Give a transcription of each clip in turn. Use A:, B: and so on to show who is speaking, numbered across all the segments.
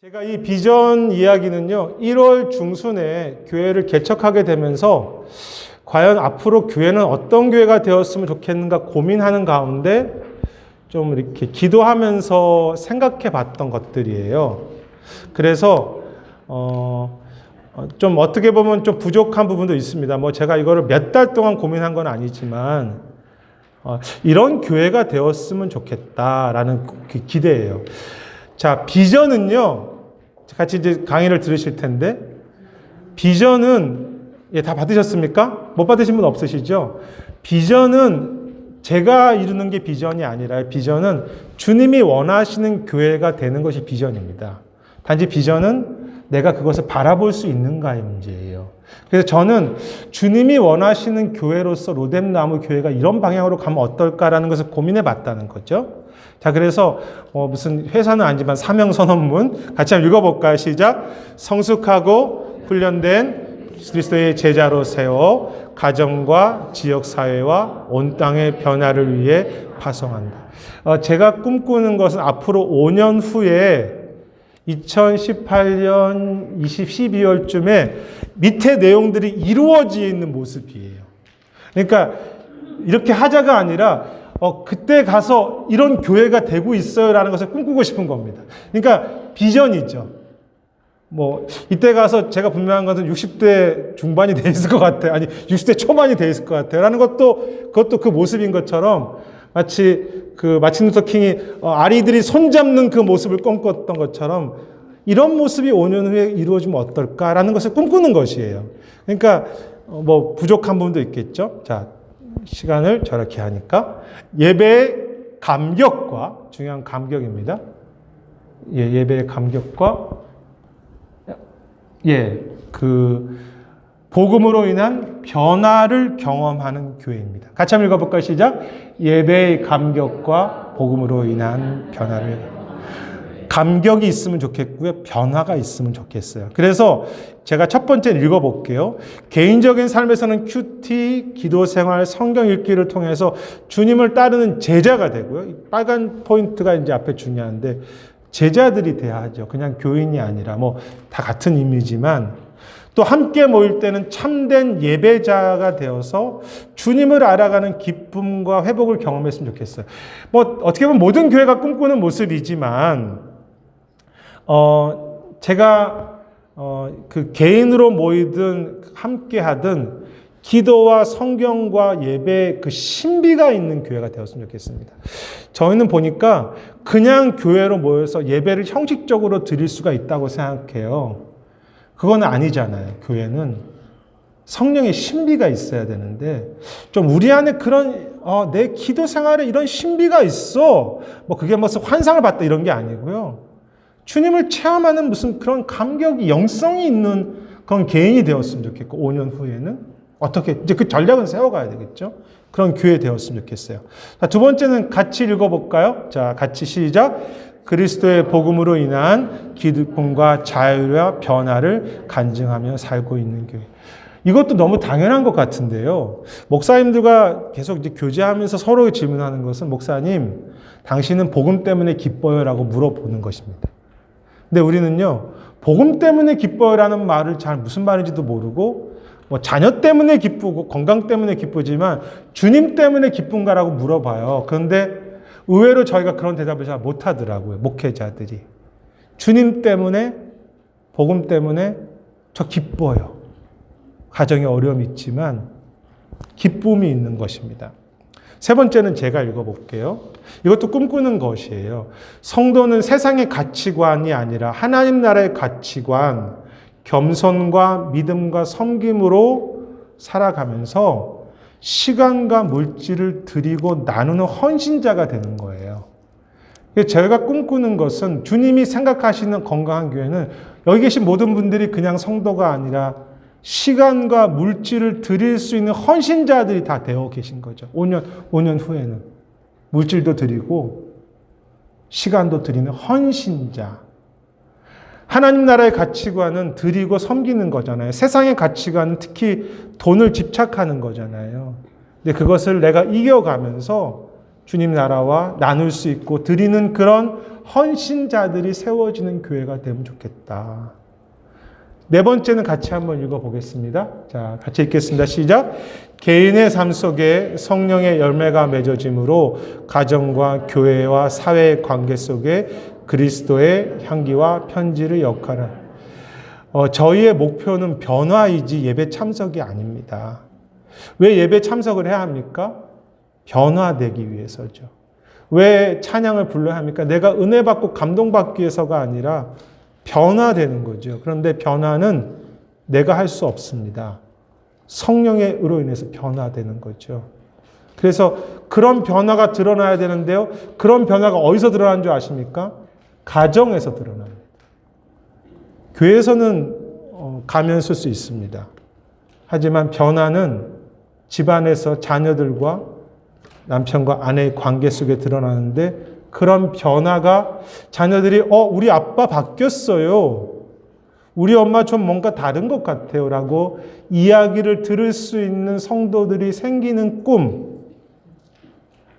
A: 제가 이 비전 이야기는요, 1월 중순에 교회를 개척하게 되면서 과연 앞으로 교회는 어떤 교회가 되었으면 좋겠는가 고민하는 가운데 좀 이렇게 기도하면서 생각해 봤던 것들이에요. 그래서, 좀 어떻게 보면 좀 부족한 부분도 있습니다. 뭐 제가 이거를 몇 달 동안 고민한 건 아니지만, 이런 교회가 되었으면 좋겠다라는 기대예요. 자, 비전은요, 같이 이제 강의를 들으실 텐데, 비전은, 다 받으셨습니까? 못 받으신 분 없으시죠? 비전은 제가 이루는 게 비전이 아니라, 비전은 주님이 원하시는 교회가 되는 것이 비전입니다. 단지 비전은 내가 그것을 바라볼 수 있는가의 문제예요. 그래서 저는 주님이 원하시는 교회로서 로뎀나무 교회가 이런 방향으로 가면 어떨까라는 것을 고민해 봤다는 거죠. 자, 그래서 무슨 회사는 아니지만 사명선언문 같이 한번 읽어볼까요? 시작. 성숙하고 훈련된 그리스도의 제자로 세워 가정과 지역사회와 온 땅의 변화를 위해 파송한다. 제가 꿈꾸는 것은 앞으로 5년 후에 2018년 12월쯤에 밑에 내용들이 이루어지는 모습이에요. 그러니까 이렇게 하자가 아니라 그때 가서 이런 교회가 되고 있어요라는 것을 꿈꾸고 싶은 겁니다. 그러니까 비전이죠. 뭐 이때 가서 제가 분명한 것은 60대 중반이 돼 있을 것 같아요. 아니 60대 초반이 돼 있을 것 같아요. 라는 그것도 그 모습인 것처럼 마치 그 마틴 루터 킹이 아리들이 손잡는 그 모습을 꿈꿨던 것처럼 이런 모습이 5년 후에 이루어지면 어떨까라는 것을 꿈꾸는 것이에요. 그러니까 뭐 부족한 부분도 있겠죠. 자, 시간을 저렇게 하니까 예배의 감격과 중요한 감격입니다. 예배의 감격과 그 복음으로 인한 변화를 경험하는 교회입니다. 같이 한번 읽어볼까요? 시작. 예배의 감격과 복음으로 인한 변화를. 감격이 있으면 좋겠고요. 변화가 있으면 좋겠어요. 그래서 제가 첫 번째 읽어볼게요. 개인적인 삶에서는 큐티, 기도생활, 성경 읽기를 통해서 주님을 따르는 제자가 되고요. 이 빨간 포인트가 이제 앞에 중요한데 제자들이 돼야 하죠. 그냥 교인이 아니라 뭐 다 같은 의미지만 또 함께 모일 때는 참된 예배자가 되어서 주님을 알아가는 기쁨과 회복을 경험했으면 좋겠어요. 뭐 어떻게 보면 모든 교회가 꿈꾸는 모습이지만 제가 그 개인으로 모이든 함께 하든 기도와 성경과 예배의 그 신비가 있는 교회가 되었으면 좋겠습니다. 저희는 보니까 그냥 교회로 모여서 예배를 형식적으로 드릴 수가 있다고 생각해요. 그건 아니잖아요. 교회는 성령의 신비가 있어야 되는데 좀 우리 안에 그런 내 기도 생활에 이런 신비가 있어. 뭐 그게 무슨 환상을 봤다 이런 게 아니고요. 주님을 체험하는 무슨 그런 감격이 영성이 있는 그런 개인이 되었으면 좋겠고 5년 후에는 어떻게 이제 그 전략은 세워가야 되겠죠. 그런 교회 되었으면 좋겠어요. 자, 두 번째는 같이 읽어볼까요? 자, 같이 시작. 그리스도의 복음으로 인한 기쁨과 자유와 변화를 간증하며 살고 있는 교회. 이것도 너무 당연한 것 같은데요. 목사님들과 계속 이제 교제하면서 서로 질문하는 것은 목사님, 당신은 복음 때문에 기뻐요? 라고 물어보는 것입니다. 근데 우리는요, 복음 때문에 기뻐요라는 말을 잘 무슨 말인지도 모르고 뭐 자녀 때문에 기쁘고 건강 때문에 기쁘지만 주님 때문에 기쁜가라고 물어봐요. 그런데 의외로 저희가 그런 대답을 잘 못하더라고요. 목회자들이. 주님 때문에 복음 때문에 저 기뻐요. 가정에 어려움이 있지만 기쁨이 있는 것입니다. 세 번째는 제가 읽어볼게요. 이것도 꿈꾸는 것이에요. 성도는 세상의 가치관이 아니라 하나님 나라의 가치관, 겸손과 믿음과 섬김으로 살아가면서 시간과 물질을 드리고 나누는 헌신자가 되는 거예요. 저희가 꿈꾸는 것은 주님이 생각하시는 건강한 교회는 여기 계신 모든 분들이 그냥 성도가 아니라 시간과 물질을 드릴 수 있는 헌신자들이 다 되어 계신 거죠. 5년 후에는 물질도 드리고 시간도 드리는 헌신자. 하나님 나라의 가치관은 드리고 섬기는 거잖아요. 세상의 가치관은 특히 돈을 집착하는 거잖아요. 근데 그것을 내가 이겨가면서 주님 나라와 나눌 수 있고 드리는 그런 헌신자들이 세워지는 교회가 되면 좋겠다. 네 번째는 같이 한번 읽어보겠습니다. 자, 같이 읽겠습니다. 시작. 개인의 삶 속에 성령의 열매가 맺어짐으로 가정과 교회와 사회의 관계 속에 그리스도의 향기와 편지를 역할한 저희의 목표는 변화이지 예배 참석이 아닙니다. 왜 예배 참석을 해야 합니까? 변화되기 위해서죠. 왜 찬양을 불러야 합니까? 내가 은혜 받고 감동받기 위해서가 아니라 변화되는 거죠. 그런데 변화는 내가 할 수 없습니다. 성령의 의로 인해서 변화되는 거죠. 그래서 그런 변화가 드러나야 되는데요. 그런 변화가 어디서 드러나는 줄 아십니까? 가정에서 드러납니다. 교회에서는 가면 쓸 수 있습니다. 하지만 변화는 집안에서 자녀들과 남편과 아내의 관계 속에 드러나는데 그런 변화가 자녀들이 우리 아빠 바뀌었어요. 우리 엄마 좀 뭔가 다른 것 같아요. 라고 이야기를 들을 수 있는 성도들이 생기는 꿈.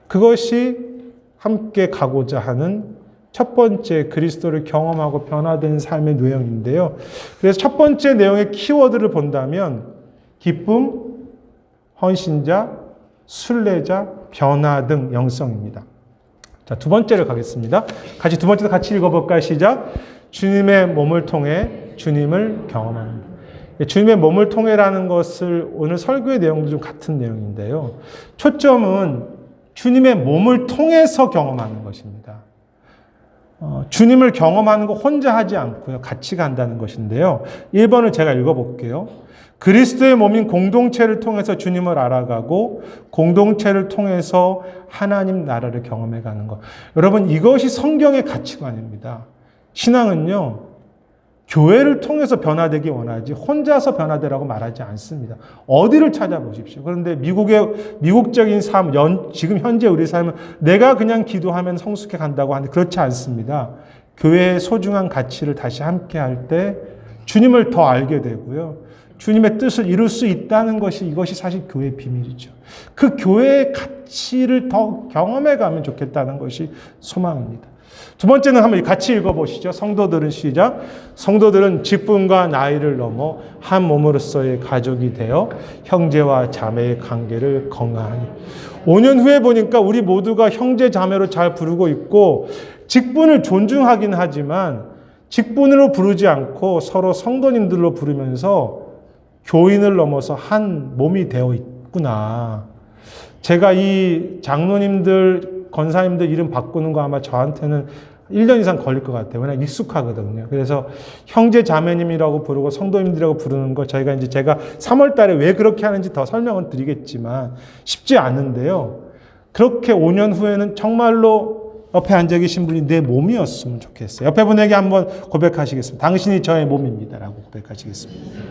A: 그것이 함께 가고자 하는 첫 번째 그리스도를 경험하고 변화된 삶의 내용인데요. 그래서 첫 번째 내용의 키워드를 본다면 기쁨, 헌신자, 순례자, 변화 등 영성입니다. 자, 두 번째를 가겠습니다. 두 번째도 같이 읽어볼까요? 시작. 주님의 몸을 통해 주님을 경험하는 것. 주님의 몸을 통해라는 것을 오늘 설교의 내용도 좀 같은 내용인데요. 초점은 주님의 몸을 통해서 경험하는 것입니다. 주님을 경험하는 거 혼자 하지 않고요. 같이 간다는 것인데요. 1번을 제가 읽어볼게요. 그리스도의 몸인 공동체를 통해서 주님을 알아가고 공동체를 통해서 하나님 나라를 경험해가는 것. 여러분, 이것이 성경의 가치관입니다. 신앙은요, 교회를 통해서 변화되기 원하지 혼자서 변화되라고 말하지 않습니다. 어디를 찾아보십시오. 그런데 미국적인 삶, 지금 현재 우리 삶은 내가 그냥 기도하면 성숙해 간다고 하는데 그렇지 않습니다. 교회의 소중한 가치를 다시 함께 할 때 주님을 더 알게 되고요. 주님의 뜻을 이룰 수 있다는 이것이 사실 교회의 비밀이죠. 그 교회의 가치를 더 경험해 가면 좋겠다는 것이 소망입니다. 두 번째는 한번 같이 읽어보시죠. 성도들은 시작. 성도들은 직분과 나이를 넘어 한 몸으로서의 가족이 되어 형제와 자매의 관계를 건강하니. 5년 후에 보니까 우리 모두가 형제 자매로 잘 부르고 있고 직분을 존중하긴 하지만 직분으로 부르지 않고 서로 성도님들로 부르면서 교인을 넘어서 한 몸이 되어 있구나. 제가 이 장로님들, 권사님들 이름 바꾸는 거 아마 저한테는 1년 이상 걸릴 것 같아요. 왜냐하면 익숙하거든요. 그래서 형제 자매님이라고 부르고 성도님들이라고 부르는 거 제가 3월 달에 왜 그렇게 하는지 더 설명을 드리겠지만 쉽지 않은데요. 그렇게 5년 후에는 정말로 옆에 앉아 계신 분이 내 몸이었으면 좋겠어요. 옆에 분에게 한번 고백하시겠습니다. 당신이 저의 몸입니다. 라고 고백하시겠습니다.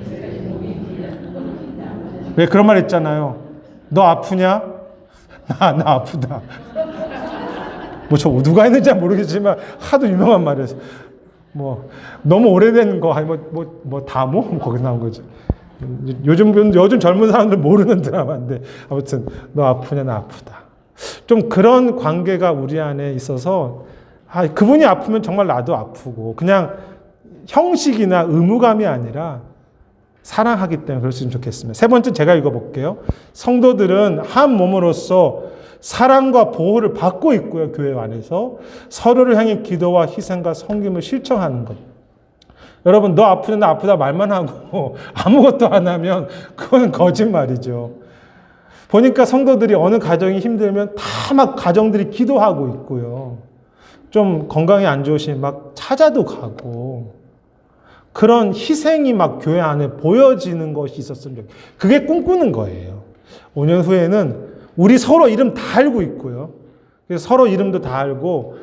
A: 왜 그런 말 했잖아요. 너 아프냐? 나 아프다. 누가 했는지 모르겠지만 하도 유명한 말이어서 너무 오래된 거 아니 다모 거기서 나온 거죠. 요즘 젊은 사람들 모르는 드라마인데 아무튼 너 아프냐? 나 아프다. 좀 그런 관계가 우리 안에 있어서 그분이 아프면 정말 나도 아프고 그냥 형식이나 의무감이 아니라 사랑하기 때문에 그랬으면 좋겠습니다. 세 번째 제가 읽어볼게요. 성도들은 한 몸으로서 사랑과 보호를 받고 있고요. 교회 안에서 서로를 향해 기도와 희생과 섬김을 실천하는 것. 여러분, 너 아프냐 나 아프다 말만 하고 아무것도 안 하면 그거는 거짓말이죠. 보니까 성도들이 어느 가정이 힘들면 다 막 가정들이 기도하고 있고요. 좀 건강이 안 좋으시면 막 찾아도 가고 그런 희생이 막 교회 안에 보여지는 것이 있었으면 좋겠어요. 그게 꿈꾸는 거예요. 5년 후에는 우리 서로 이름 다 알고 있고요. 그래서 서로 이름도 다 알고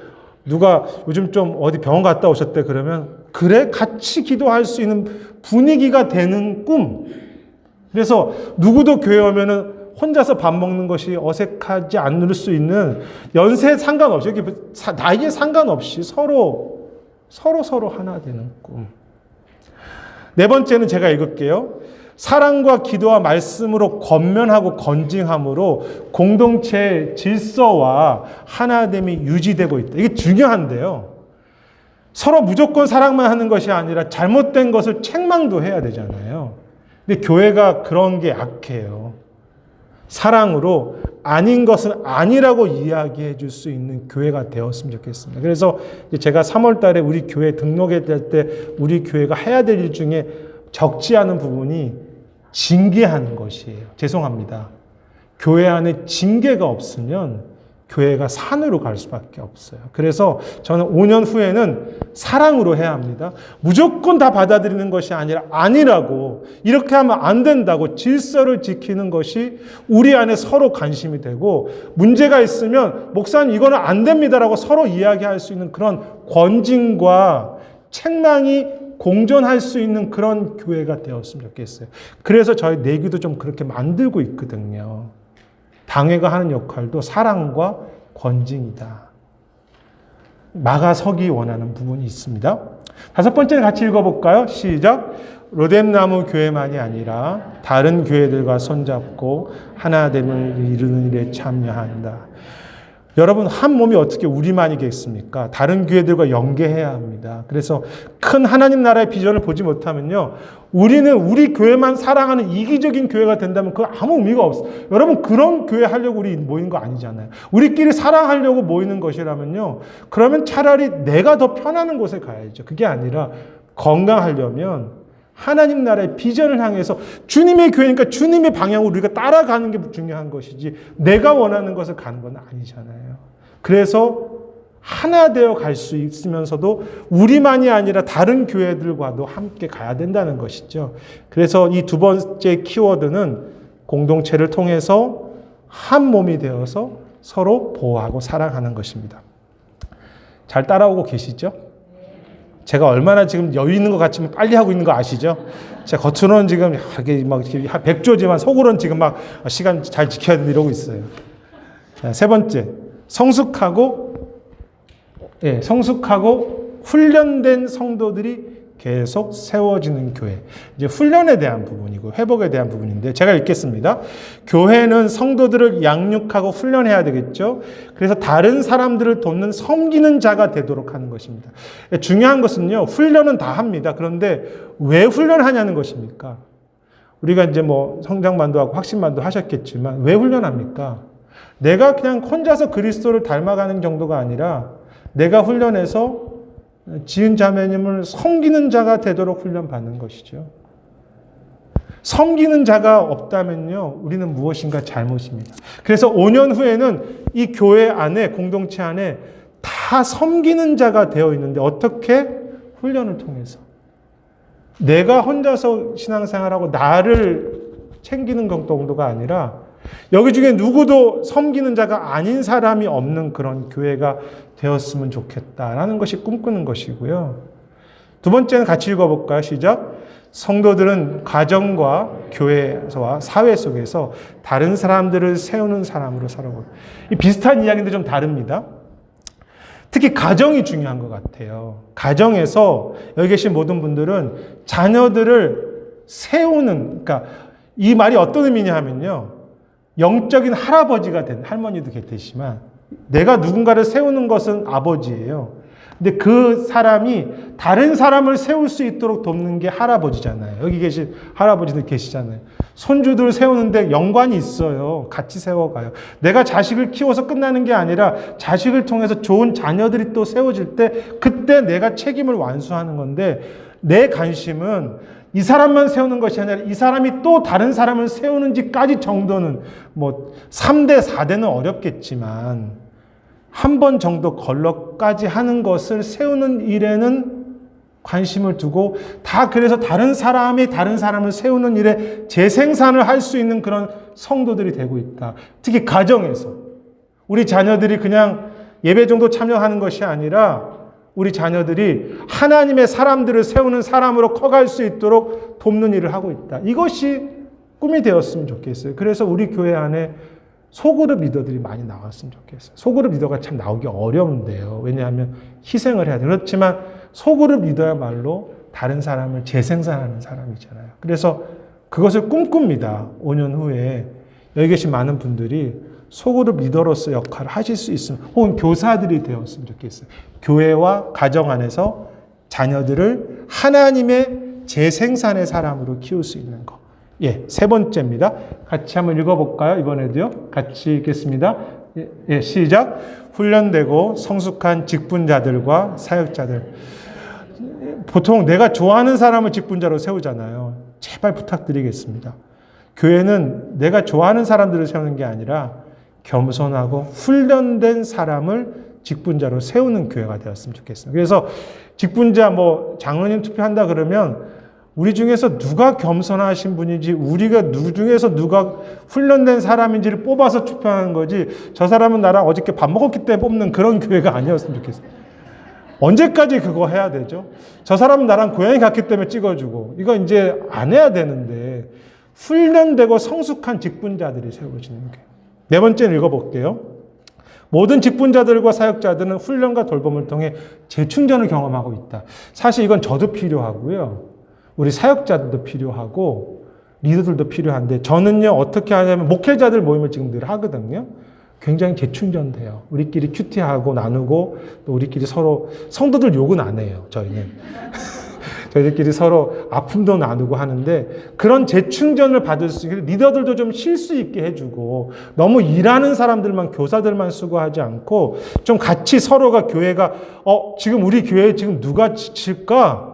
A: 누가 요즘 좀 어디 병원 갔다 오셨대 그러면 그래? 같이 기도할 수 있는 분위기가 되는 꿈. 그래서 누구도 교회 오면은 혼자서 밥 먹는 것이 어색하지 않을 수 있는 연세에 상관없이 나이에 상관없이 서로 하나 되는 꿈. 네 번째는 제가 읽을게요. 사랑과 기도와 말씀으로 권면하고 건징함으로 공동체의 질서와 하나됨이 유지되고 있다. 이게 중요한데요. 서로 무조건 사랑만 하는 것이 아니라 잘못된 것을 책망도 해야 되잖아요. 근데 교회가 그런 게 약해요. 사랑으로 아닌 것은 아니라고 이야기해 줄 수 있는 교회가 되었으면 좋겠습니다. 그래서 제가 3월 달에 우리 교회 등록회 될 때 우리 교회가 해야 될 일 중에 적지 않은 부분이 징계하는 것이에요. 죄송합니다. 교회 안에 징계가 없으면 교회가 산으로 갈 수밖에 없어요. 그래서 저는 5년 후에는 사랑으로 해야 합니다. 무조건 다 받아들이는 것이 아니라 아니라고, 이렇게 하면 안 된다고 질서를 지키는 것이 우리 안에 서로 관심이 되고, 문제가 있으면 목사님 이거는 안 됩니다라고 서로 이야기할 수 있는 그런 권징과 책망이 공존할 수 있는 그런 교회가 되었으면 좋겠어요. 그래서 저희 내기도 좀 그렇게 만들고 있거든요. 당회가 하는 역할도 사랑과 권징이다. 막아서기 원하는 부분이 있습니다. 5번째는 같이 읽어볼까요? 시작. 로뎀나무 교회만이 아니라 다른 교회들과 손잡고 하나됨을 이루는 일에 참여한다. 여러분, 한 몸이 어떻게 우리만이겠습니까? 다른 교회들과 연계해야 합니다. 그래서 큰 하나님 나라의 비전을 보지 못하면요, 우리는 우리 교회만 사랑하는 이기적인 교회가 된다면 그건 아무 의미가 없어요. 여러분, 그런 교회 하려고 우리 모이는 거 아니잖아요. 우리끼리 사랑하려고 모이는 것이라면요, 그러면 차라리 내가 더 편안한 곳에 가야죠. 그게 아니라 건강하려면 하나님 나라의 비전을 향해서 주님의 교회니까 주님의 방향으로 우리가 따라가는 게 중요한 것이지, 내가 원하는 것을 가는 건 아니잖아요. 그래서 하나 되어 갈 수 있으면서도 우리만이 아니라 다른 교회들과도 함께 가야 된다는 것이죠. 그래서 이 2번째 키워드는 공동체를 통해서 한 몸이 되어서 서로 보호하고 사랑하는 것입니다. 잘 따라오고 계시죠? 제가 얼마나 지금 여유 있는 것 같지만 빨리 하고 있는 거 아시죠? 제가 겉으로는 지금 이게 막 백조지만 속으로는 지금 막 시간 잘 지켜야 된다 이러고 있어요. 자, 3번째, 성숙하고 훈련된 성도들이 계속 세워지는 교회. 이제 훈련에 대한 부분이고 회복에 대한 부분인데 제가 읽겠습니다. 교회는 성도들을 양육하고 훈련해야 되겠죠. 그래서 다른 사람들을 돕는 섬기는 자가 되도록 하는 것입니다. 중요한 것은요, 훈련은 다 합니다. 그런데 왜 훈련하냐는 것입니까? 우리가 이제 뭐 성장반도 하고 확신반도 하셨겠지만 왜 훈련합니까? 내가 그냥 혼자서 그리스도를 닮아가는 정도가 아니라 내가 훈련해서 지은 자매님을 섬기는 자가 되도록 훈련받는 것이죠. 섬기는 자가 없다면요, 우리는 무엇인가 잘못입니다. 그래서 5년 후에는 이 교회 안에, 공동체 안에 다 섬기는 자가 되어 있는데 어떻게? 훈련을 통해서. 내가 혼자서 신앙생활하고 나를 챙기는 정도가 아니라 여기 중에 누구도 섬기는 자가 아닌 사람이 없는 그런 교회가 되었으면 좋겠다라는 것이 꿈꾸는 것이고요. 2번째는 같이 읽어볼까요? 시작. 성도들은 가정과 교회와 사회 속에서 다른 사람들을 세우는 사람으로 살아가고, 이 비슷한 이야기인데 좀 다릅니다. 특히 가정이 중요한 것 같아요. 가정에서 여기 계신 모든 분들은 자녀들을 세우는, 그러니까 이 말이 어떤 의미냐 하면요, 영적인 할아버지가 된, 할머니도 계시지만 내가 누군가를 세우는 것은 아버지예요. 근데 그 사람이 다른 사람을 세울 수 있도록 돕는 게 할아버지잖아요. 여기 계신 할아버지들 계시잖아요. 손주들 세우는데 연관이 있어요. 같이 세워가요. 내가 자식을 키워서 끝나는 게 아니라 자식을 통해서 좋은 자녀들이 또 세워질 때 그때 내가 책임을 완수하는 건데, 내 관심은 이 사람만 세우는 것이 아니라 이 사람이 또 다른 사람을 세우는지까지 정도는, 뭐 3대, 4대는 어렵겠지만 한 번 정도 걸러까지 하는 것을 세우는 일에는 관심을 두고, 다 그래서 다른 사람이 다른 사람을 세우는 일에 재생산을 할 수 있는 그런 성도들이 되고 있다. 특히 가정에서 우리 자녀들이 그냥 예배 정도 참여하는 것이 아니라 우리 자녀들이 하나님의 사람들을 세우는 사람으로 커갈 수 있도록 돕는 일을 하고 있다. 이것이 꿈이 되었으면 좋겠어요. 그래서 우리 교회 안에 소그룹 리더들이 많이 나왔으면 좋겠어요. 소그룹 리더가 참 나오기 어려운데요. 왜냐하면 희생을 해야 돼요. 그렇지만 소그룹 리더야말로 다른 사람을 재생산하는 사람이잖아요. 그래서 그것을 꿈꿉니다. 5년 후에 여기 계신 많은 분들이 소그룹 리더로서 역할을 하실 수 있으면, 혹은 교사들이 되었으면 좋겠어요. 교회와 가정 안에서 자녀들을 하나님의 재생산의 사람으로 키울 수 있는 것. 예, 세 번째입니다. 같이 한번 읽어볼까요? 이번에도요. 같이 읽겠습니다. 예, 시작. 훈련되고 성숙한 직분자들과 사역자들. 보통 내가 좋아하는 사람을 직분자로 세우잖아요. 제발 부탁드리겠습니다. 교회는 내가 좋아하는 사람들을 세우는 게 아니라 겸손하고 훈련된 사람을 직분자로 세우는 교회가 되었으면 좋겠습니다. 그래서 직분자 장로님 투표한다 그러면 우리 중에서 누가 겸손하신 분인지, 우리가 중에서 누가 훈련된 사람인지를 뽑아서 투표하는 거지, 저 사람은 나랑 어저께 밥 먹었기 때문에 뽑는 그런 교회가 아니었으면 좋겠어요. 언제까지 그거 해야 되죠? 저 사람은 나랑 고향이 같기 때문에 찍어주고, 이거 이제 안 해야 되는데, 훈련되고 성숙한 직분자들이 세워지는 교회. 네 번째는 읽어볼게요. 모든 직분자들과 사역자들은 훈련과 돌봄을 통해 재충전을 경험하고 있다. 사실 이건 저도 필요하고요. 우리 사역자들도 필요하고 리더들도 필요한데, 저는요 어떻게 하냐면 목회자들 모임을 지금 늘 하거든요. 굉장히 재충전돼요. 우리끼리 큐티하고 나누고, 또 우리끼리 서로, 성도들 욕은 안 해요, 저희는. 저희들끼리 서로 아픔도 나누고 하는데, 그런 재충전을 받을 수 있게 리더들도 좀 쉴 수 있게 해주고, 너무 일하는 사람들만, 교사들만 수고하지 않고 좀 같이 서로가, 교회가 지금 우리 교회에 지금 누가 지칠까?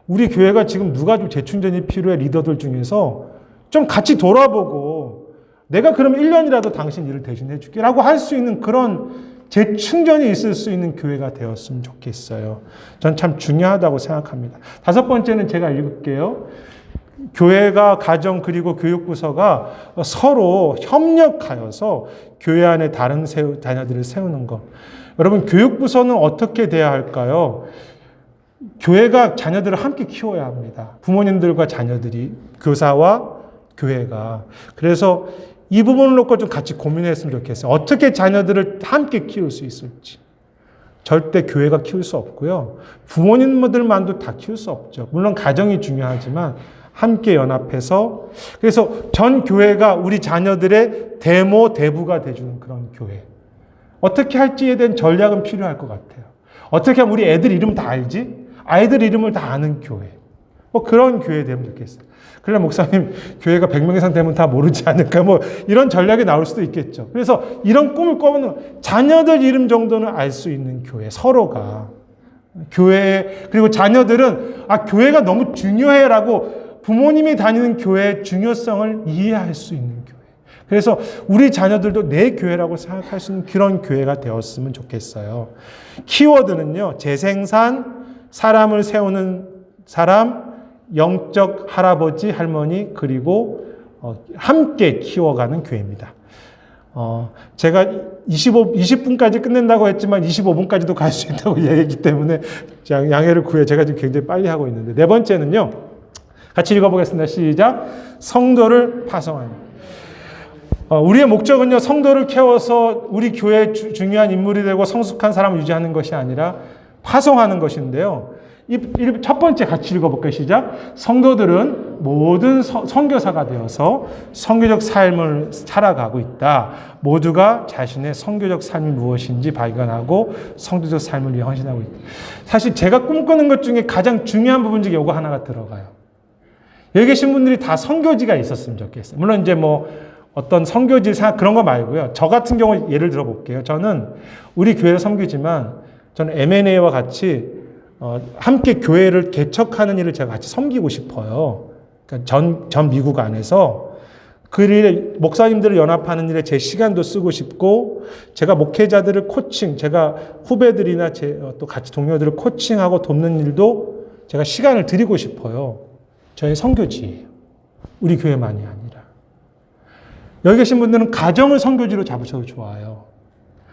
A: 우리 교회가 지금 누가 좀 재충전이 필요해? 리더들 중에서 좀 같이 돌아보고, 내가 그러면 1년이라도 당신 일을 대신해 줄게 라고 할 수 있는 그런 재충전이 있을 수 있는 교회가 되었으면 좋겠어요. 전 참 중요하다고 생각합니다. 다섯 번째는 제가 읽을게요. 교회가, 가정 그리고 교육부서가 서로 협력하여서 교회 안에 다른 자녀들을 세우는 것. 여러분, 교육부서는 어떻게 돼야 할까요? 교회가 자녀들을 함께 키워야 합니다. 부모님들과 자녀들이, 교사와 교회가. 그래서 이 부분을 놓고 좀 같이 고민했으면 좋겠어요. 어떻게 자녀들을 함께 키울 수 있을지. 절대 교회가 키울 수 없고요. 부모님들만도 다 키울 수 없죠. 물론 가정이 중요하지만 함께 연합해서, 그래서 전 교회가 우리 자녀들의 대모, 대부가 돼주는 그런 교회. 어떻게 할지에 대한 전략은 필요할 것 같아요. 어떻게 하면 우리 애들 이름 다 알지? 아이들 이름을 다 아는 교회. 그런 교회 되면 좋겠어요. 그래, 목사님, 교회가 100명 이상 되면 다 모르지 않을까? 이런 전략이 나올 수도 있겠죠. 그래서 이런 꿈을 꿔보는, 자녀들 이름 정도는 알 수 있는 교회, 서로가. 교회, 그리고 자녀들은, 교회가 너무 중요해라고 부모님이 다니는 교회의 중요성을 이해할 수 있는 교회. 그래서 우리 자녀들도 내 교회라고 생각할 수 있는 그런 교회가 되었으면 좋겠어요. 키워드는요, 재생산, 사람을 세우는 사람, 영적 할아버지, 할머니, 그리고 함께 키워가는 교회입니다. 제가 20분까지 끝낸다고 했지만 25분까지도 갈 수 있다고 얘기했기 때문에 양해를 구해. 제가 지금 굉장히 빨리 하고 있는데, 네 번째는요, 같이 읽어보겠습니다. 시작. 성도를 파송하는. 우리의 목적은요, 성도를 키워서 우리 교회의 중요한 인물이 되고 성숙한 사람을 유지하는 것이 아니라 파송하는 것인데요. 첫 번째 같이 읽어볼까요? 시작. 성도들은 모든 선교사가 되어서 선교적 삶을 살아가고 있다. 모두가 자신의 선교적 삶이 무엇인지 발견하고 선교적 삶을 위해 헌신하고 있다. 사실 제가 꿈꾸는 것 중에 가장 중요한 부분 중에 이거 하나가 들어가요. 여기 계신 분들이 다 선교지가 있었으면 좋겠어요. 물론 이제 어떤 선교지 그런 거 말고요. 저 같은 경우 예를 들어볼게요. 저는 우리 교회를 섬기지만 저는 M&A와 같이 함께 교회를 개척하는 일을 제가 같이 섬기고 싶어요. 그러니까 전 미국 안에서 그 일에, 목사님들을 연합하는 일에 제 시간도 쓰고 싶고, 제가 목회자들을 제가 후배들이나 또 같이 동료들을 코칭하고 돕는 일도 제가 시간을 드리고 싶어요. 저희 선교지예요. 우리 교회만이 아니라. 여기 계신 분들은 가정을 선교지로 잡으셔도 좋아요.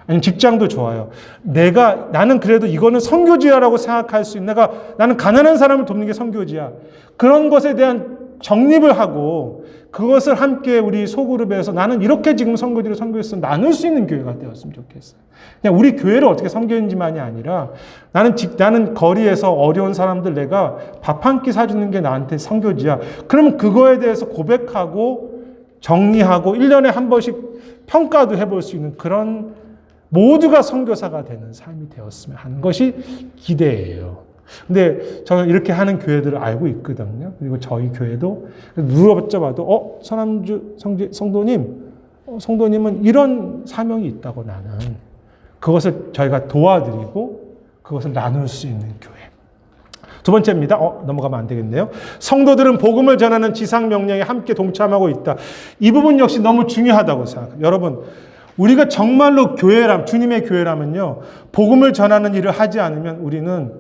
A: 아니면 직장도 좋아요. 나는 그래도 이거는 선교지야라고 생각할 수 있는, 나는 가난한 사람을 돕는 게 선교지야. 그런 것에 대한 정립을 하고, 그것을 함께 우리 소그룹에서 나는 이렇게 지금 선교지로 선교했어 나눌 수 있는 교회가 되었으면 좋겠어요. 그냥 우리 교회를 어떻게 섬기는지만이 아니라, 나는 거리에서 어려운 사람들 내가 밥 한 끼 사주는 게 나한테 선교지야. 그러면 그거에 대해서 고백하고, 정리하고 1년에 한 번씩 평가도 해볼 수 있는 그런 모두가 선교사가 되는 삶이 되었으면 하는 것이 기대예요. 근데 저는 이렇게 하는 교회들을 알고 있거든요. 그리고 저희 교회도 물어봐도 서남주 성도님은 이런 사명이 있다고 나는 그것을 저희가 도와드리고 그것을 나눌 수 있는 교회. 두 번째입니다. 넘어가면 안 되겠네요. 성도들은 복음을 전하는 지상 명령에 함께 동참하고 있다. 이 부분 역시 너무 중요하다고 생각해요. 여러분, 우리가 정말로 주님의 교회라면요, 복음을 전하는 일을 하지 않으면 우리는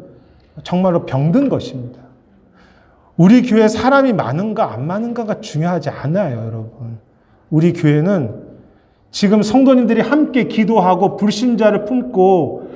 A: 정말로 병든 것입니다. 우리 교회 사람이 많은가 안 많은가가 중요하지 않아요, 여러분. 우리 교회는 지금 성도님들이 함께 기도하고 불신자를 품고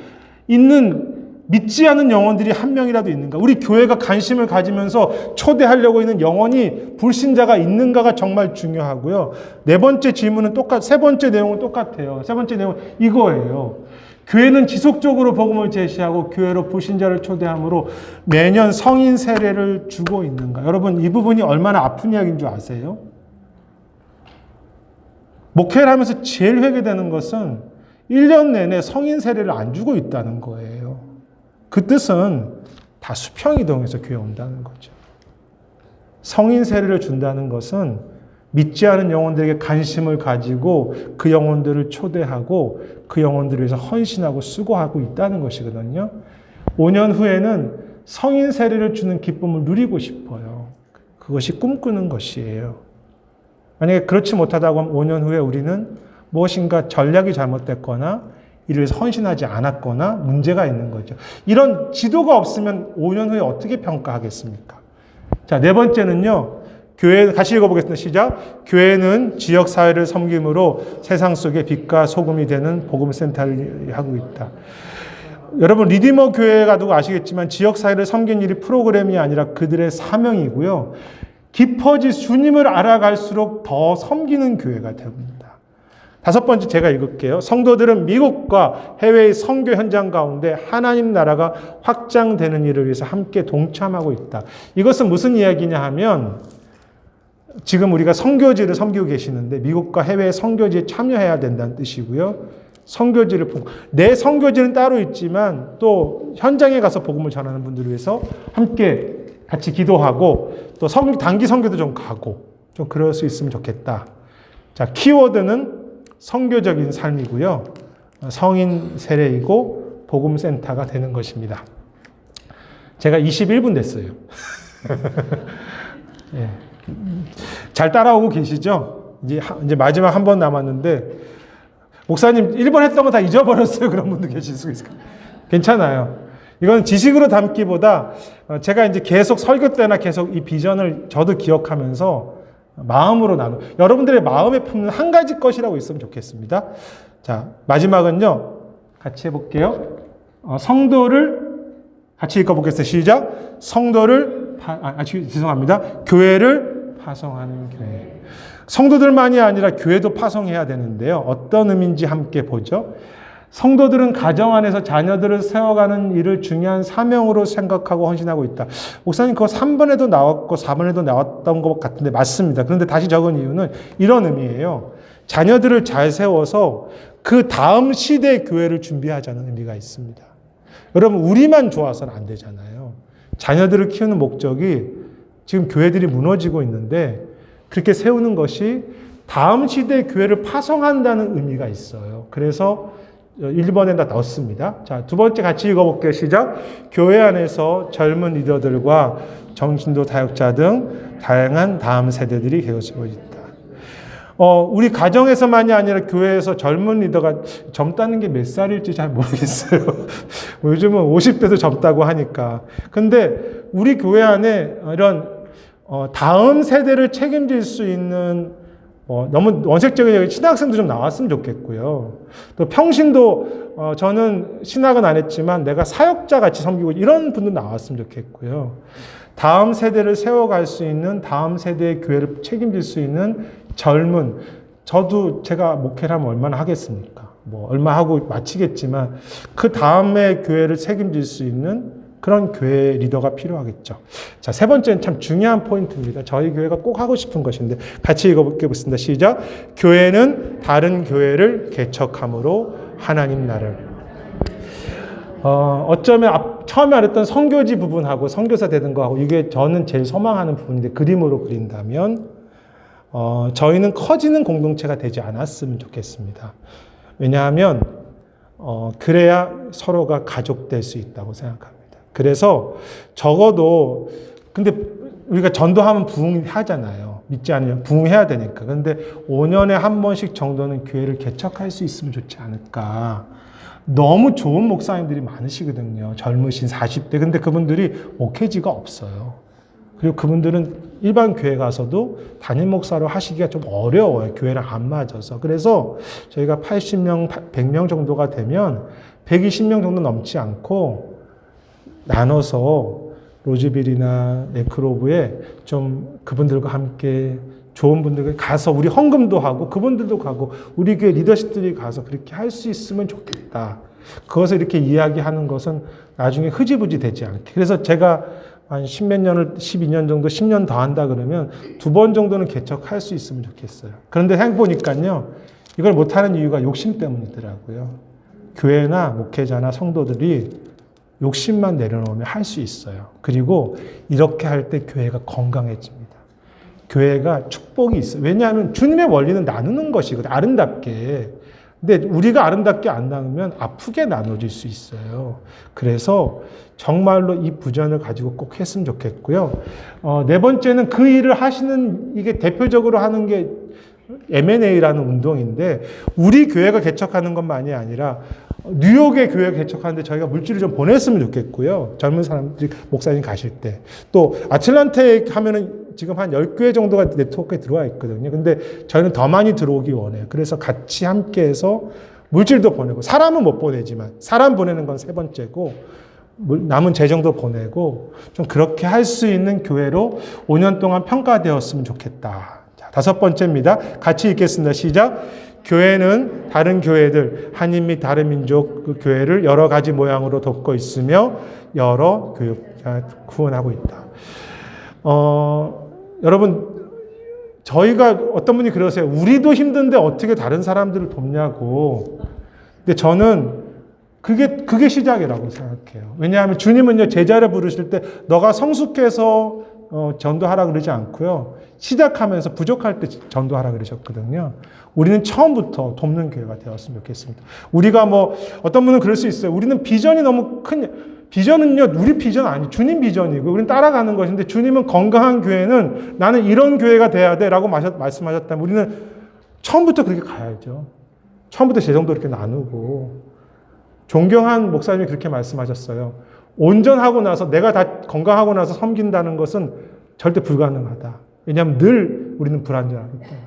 A: 있는 믿지 않은 영혼들이 한 명이라도 있는가? 우리 교회가 관심을 가지면서 초대하려고 있는 영혼이 불신자가 있는가가 정말 중요하고요. 세 번째 내용은 똑같아요. 세 번째 내용은 이거예요. 교회는 지속적으로 복음을 제시하고 교회로 불신자를 초대함으로 매년 성인 세례를 주고 있는가? 여러분, 이 부분이 얼마나 아픈 이야기인 줄 아세요? 목회를 하면서 제일 회개되는 것은 1년 내내 성인 세례를 안 주고 있다는 거예요. 그 뜻은 다 수평이동해서 교회 온다는 거죠. 성인 세례를 준다는 것은 믿지 않은 영혼들에게 관심을 가지고 그 영혼들을 초대하고 그 영혼들을 위해서 헌신하고 수고하고 있다는 것이거든요. 5년 후에는 성인 세례를 주는 기쁨을 누리고 싶어요. 그것이 꿈꾸는 것이에요. 만약에 그렇지 못하다고 하면 5년 후에 우리는 무엇인가 전략이 잘못됐거나 이를 위해서 헌신하지 않았거나 문제가 있는 거죠. 이런 지도가 없으면 5년 후에 어떻게 평가하겠습니까? 자, 네 번째는요. 교회 같이 읽어보겠습니다. 시작. 교회는 지역사회를 섬김으로 세상 속의 빛과 소금이 되는 복음센터를 하고 있다. 여러분, 리디머 교회 가도 아시겠지만 지역사회를 섬긴 일이 프로그램이 아니라 그들의 사명이고요. 깊어질 주님을 알아갈수록 더 섬기는 교회가 됩니다. 다섯 번째 제가 읽을게요. 성도들은 미국과 해외의 선교 현장 가운데 하나님 나라가 확장되는 일을 위해서 함께 동참하고 있다. 이것은 무슨 이야기냐 하면 지금 우리가 선교지를 섬기고 계시는데 미국과 해외의 선교지에 참여해야 된다는 뜻이고요. 선교지를 내 선교지는 따로 있지만 또 현장에 가서 복음을 전하는 분들을 위해서 함께 같이 기도하고 또 단기 선교도 좀 가고 좀 그럴 수 있으면 좋겠다. 자, 키워드는 선교적인 삶이고요. 성인 세례이고 복음센터가 되는 것입니다. 제가 21분 됐어요. 예. 잘 따라오고 계시죠? 이제 마지막 한 번 남았는데 목사님 1번 했던 거 다 잊어버렸어요. 그런 분도 계실 수 있어요. 괜찮아요. 이건 지식으로 담기보다 제가 이제 계속 설교 때나 계속 이 비전을 저도 기억하면서 마음으로 여러분들의 마음에 품는 한 가지 것이라고 있으면 좋겠습니다. 자, 마지막은요. 같이 해볼게요. 성도를 같이 읽어보겠습니다. 시작. 성도를 죄송합니다. 교회를 파송하는 교회. 성도들만이 아니라 교회도 파송해야 되는데요. 어떤 의미인지 함께 보죠. 성도들은 가정 안에서 자녀들을 세워가는 일을 중요한 사명으로 생각하고 헌신하고 있다. 목사님 그거 3번에도 나왔고 4번에도 나왔던 것 같은데 맞습니다. 그런데 다시 적은 이유는 이런 의미예요. 자녀들을 잘 세워서 그 다음 시대의 교회를 준비하자는 의미가 있습니다. 여러분 우리만 좋아서는 안 되잖아요. 자녀들을 키우는 목적이 지금 교회들이 무너지고 있는데 그렇게 세우는 것이 다음 시대의 교회를 파송한다는 의미가 있어요. 그래서 1번에다 넣었습니다. 자, 두 번째 같이 읽어볼게요. 시작. 교회 안에서 젊은 리더들과 정신도 다육자 등 다양한 다음 세대들이 되어지고 있다. 우리 가정에서만이 아니라 교회에서 젊은 리더가 젊다는 게 몇 살일지 잘 모르겠어요. 요즘은 50대도 젊다고 하니까. 근데 우리 교회 안에 이런 다음 세대를 책임질 수 있는 너무 원색적인 신학생도 좀 나왔으면 좋겠고요. 또 평신도 저는 신학은 안 했지만 내가 사역자 같이 섬기고 이런 분도 나왔으면 좋겠고요. 다음 세대를 세워갈 수 있는 다음 세대의 교회를 책임질 수 있는 젊은 저도 제가 목회를 하면 얼마나 하겠습니까? 얼마 하고 마치겠지만 그 다음에 교회를 책임질 수 있는 그런 교회 리더가 필요하겠죠. 자, 세 번째는 참 중요한 포인트입니다. 저희 교회가 꼭 하고 싶은 것인데 같이 읽어보겠습니다. 시작. 교회는 다른 교회를 개척함으로 하나님 나라를. 어쩌면 처음에 말했던 선교지 부분하고 선교사 되는 거하고 이게 저는 제일 소망하는 부분인데 그림으로 그린다면 저희는 커지는 공동체가 되지 않았으면 좋겠습니다. 왜냐하면 그래야 서로가 가족될 수 있다고 생각합니다. 그래서 적어도 근데 우리가 전도하면 부흥하잖아요. 믿지 않으면 부흥해야 되니까. 근데 5년에 한 번씩 정도는 교회를 개척할 수 있으면 좋지 않을까. 너무 좋은 목사님들이 많으시거든요. 젊으신 40대. 근데 그분들이 목회지가 없어요. 그리고 그분들은 일반 교회 가서도 담임 목사로 하시기가 좀 어려워요. 교회랑 안 맞아서. 그래서 저희가 80명, 100명 정도가 되면 120명 정도 넘지 않고 나눠서 로즈빌이나 네크로브에 좀 그분들과 함께 좋은 분들 가서 우리 헌금도 하고 그분들도 가고 우리 교회 리더십들이 가서 그렇게 할 수 있으면 좋겠다. 그것을 이렇게 이야기하는 것은 나중에 흐지부지 되지 않게. 그래서 제가 한 10몇 년을, 12년 정도, 10년 더 한다 그러면 2번 정도는 개척할 수 있으면 좋겠어요. 그런데 생각해보니까요, 이걸 못하는 이유가 욕심 때문이더라고요. 교회나 목회자나 성도들이 욕심만 내려놓으면 할 수 있어요. 그리고 이렇게 할 때 교회가 건강해집니다. 교회가 축복이 있어요. 왜냐하면 주님의 원리는 나누는 것이거든요. 아름답게. 근데 우리가 아름답게 안 나누면 아프게 나눠질 수 있어요. 그래서 정말로 이 부전을 가지고 꼭 했으면 좋겠고요. 네 번째는 그 일을 하시는, 이게 대표적으로 하는 게 M&A라는 운동인데, 우리 교회가 개척하는 것만이 아니라 뉴욕의 교회가 개척하는데 저희가 물질을 좀 보냈으면 좋겠고요. 젊은 사람들이 목사님 가실 때. 또 아틀란타에 하면은 지금 한 10교회 정도가 네트워크에 들어와 있거든요. 근데 저희는 더 많이 들어오기 원해요. 그래서 같이 함께해서 물질도 보내고, 사람은 못 보내지만 사람 보내는 건 세 번째고, 남은 재정도 보내고, 좀 그렇게 할 수 있는 교회로 5년 동안 평가되었으면 좋겠다. 자, 다섯 번째입니다. 같이 읽겠습니다. 시작. 교회는 다른 교회들, 한인 및 다른 민족 그 교회를 여러 가지 모양으로 돕고 있으며 여러 교육자 후원하고 있다. 여러분, 저희가 어떤 분이 그러세요. 우리도 힘든데 어떻게 다른 사람들을 돕냐고. 근데 저는 그게 시작이라고 생각해요. 왜냐하면 주님은요, 제자를 부르실 때 너가 성숙해서 전도하라 그러지 않고요. 시작하면서 부족할 때 전도하라 그러셨거든요. 우리는 처음부터 돕는 교회가 되었으면 좋겠습니다. 우리가 어떤 분은 그럴 수 있어요. 우리는 비전이 너무 비전은요, 우리 비전 아니, 주님 비전이고, 우리는 따라가는 것인데, 주님은 건강한 교회는 나는 이런 교회가 돼야 돼 라고 말씀하셨다면, 우리는 처음부터 그렇게 가야죠. 처음부터 재정도 이렇게 나누고, 존경한 목사님이 그렇게 말씀하셨어요. 온전하고 나서, 내가 다 건강하고 나서 섬긴다는 것은 절대 불가능하다. 왜냐하면 늘 우리는 불완전하기 때문에.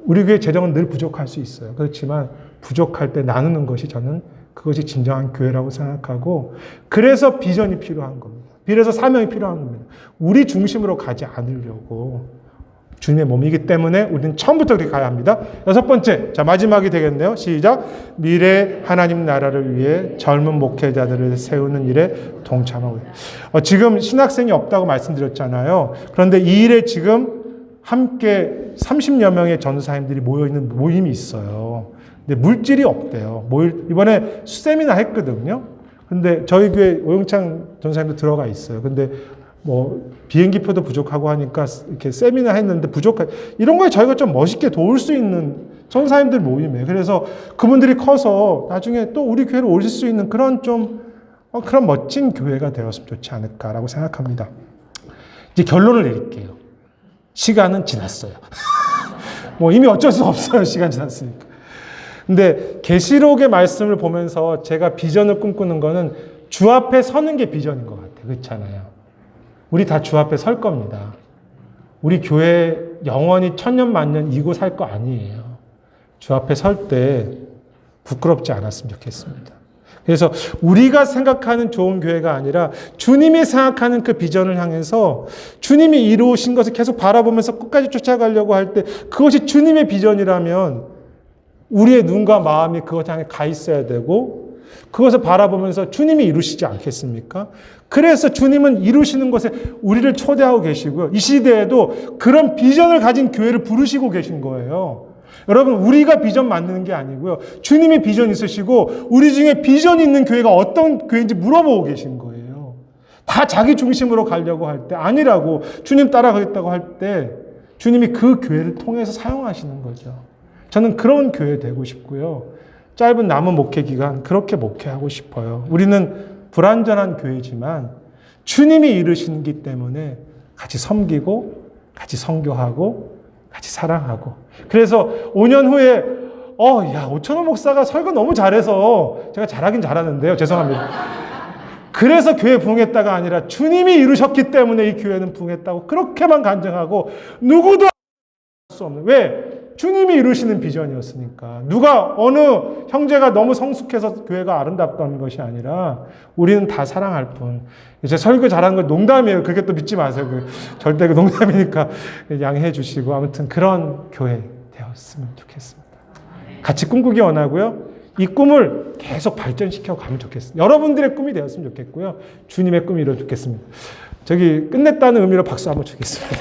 A: 우리 교회 재정은 늘 부족할 수 있어요. 그렇지만 부족할 때 나누는 것이 저는 그것이 진정한 교회라고 생각하고, 그래서 비전이 필요한 겁니다. 그래서 사명이 필요한 겁니다. 우리 중심으로 가지 않으려고. 주님의 몸이기 때문에 우리는 처음부터 그렇게 가야 합니다. 여섯 번째, 자, 마지막이 되겠네요. 시작. 미래 하나님 나라를 위해 젊은 목회자들을 세우는 일에 동참하고 있다. 지금 신학생이 없다고 말씀드렸잖아요. 그런데 이 일에 지금 함께 30여 명의 전도사님들이 모여있는 모임이 있어요. 근데 물질이 없대요. 이번에 수세미나 했거든요. 근데 저희 교회 오영창 전도사님도 들어가 있어요. 근데 비행기표도 부족하고 하니까 이렇게 세미나 했는데 이런 거에 저희가 좀 멋있게 도울 수 있는 전도사님들 모임이에요. 그래서 그분들이 커서 나중에 또 우리 교회로 오실 수 있는 그런 그런 멋진 교회가 되었으면 좋지 않을까라고 생각합니다. 이제 결론을 내릴게요. 시간은 지났어요. 이미 어쩔 수 없어요. 시간 지났으니까. 근데 계시록의 말씀을 보면서 제가 비전을 꿈꾸는 거는 주 앞에 서는 게 비전인 것 같아요. 그렇잖아요. 우리 다 주 앞에 설 겁니다. 우리 교회 영원히 천년 만년 이고 살 거 아니에요. 주 앞에 설 때 부끄럽지 않았으면 좋겠습니다. 그래서 우리가 생각하는 좋은 교회가 아니라 주님이 생각하는 그 비전을 향해서 주님이 이루신 것을 계속 바라보면서 끝까지 쫓아가려고 할 때, 그것이 주님의 비전이라면 우리의 눈과 마음이 그것 향해 가 있어야 되고, 그것을 바라보면서 주님이 이루시지 않겠습니까? 그래서 주님은 이루시는 것에 우리를 초대하고 계시고요. 이 시대에도 그런 비전을 가진 교회를 부르시고 계신 거예요. 여러분, 우리가 비전 만드는 게 아니고요. 주님이 비전 있으시고 우리 중에 비전이 있는 교회가 어떤 교회인지 물어보고 계신 거예요. 다 자기 중심으로 가려고 할 때 아니라고, 주님 따라가겠다고 할 때 주님이 그 교회를 통해서 사용하시는 거죠. 저는 그런 교회 되고 싶고요. 짧은 남은 목회 기간 그렇게 목회하고 싶어요. 우리는 불완전한 교회지만 주님이 이루시기 때문에 같이 섬기고 같이 선교하고 같이 사랑하고, 그래서 5년 후에 야, 오천호 목사가 설교 너무 잘해서, 제가 잘하긴 잘하는데요. 죄송합니다. 그래서 교회 부흥했다가 아니라 주님이 이루셨기 때문에 이 교회는 부흥했다고 그렇게만 간증하고, 누구도 할 수 없는, 왜? 주님이 이루시는 비전이었으니까. 누가 어느 형제가 너무 성숙해서 교회가 아름답다는 것이 아니라 우리는 다 사랑할 뿐. 이제 설교 잘한 건 농담이에요. 그게 또 믿지 마세요. 절대 그 농담이니까 양해해 주시고, 아무튼 그런 교회 되었으면 좋겠습니다. 같이 꿈꾸기 원하고요. 이 꿈을 계속 발전시켜 가면 좋겠습니다. 여러분들의 꿈이 되었으면 좋겠고요. 주님의 꿈이 이루어졌겠습니다. 저기 끝냈다는 의미로 박수 한번 주겠습니다.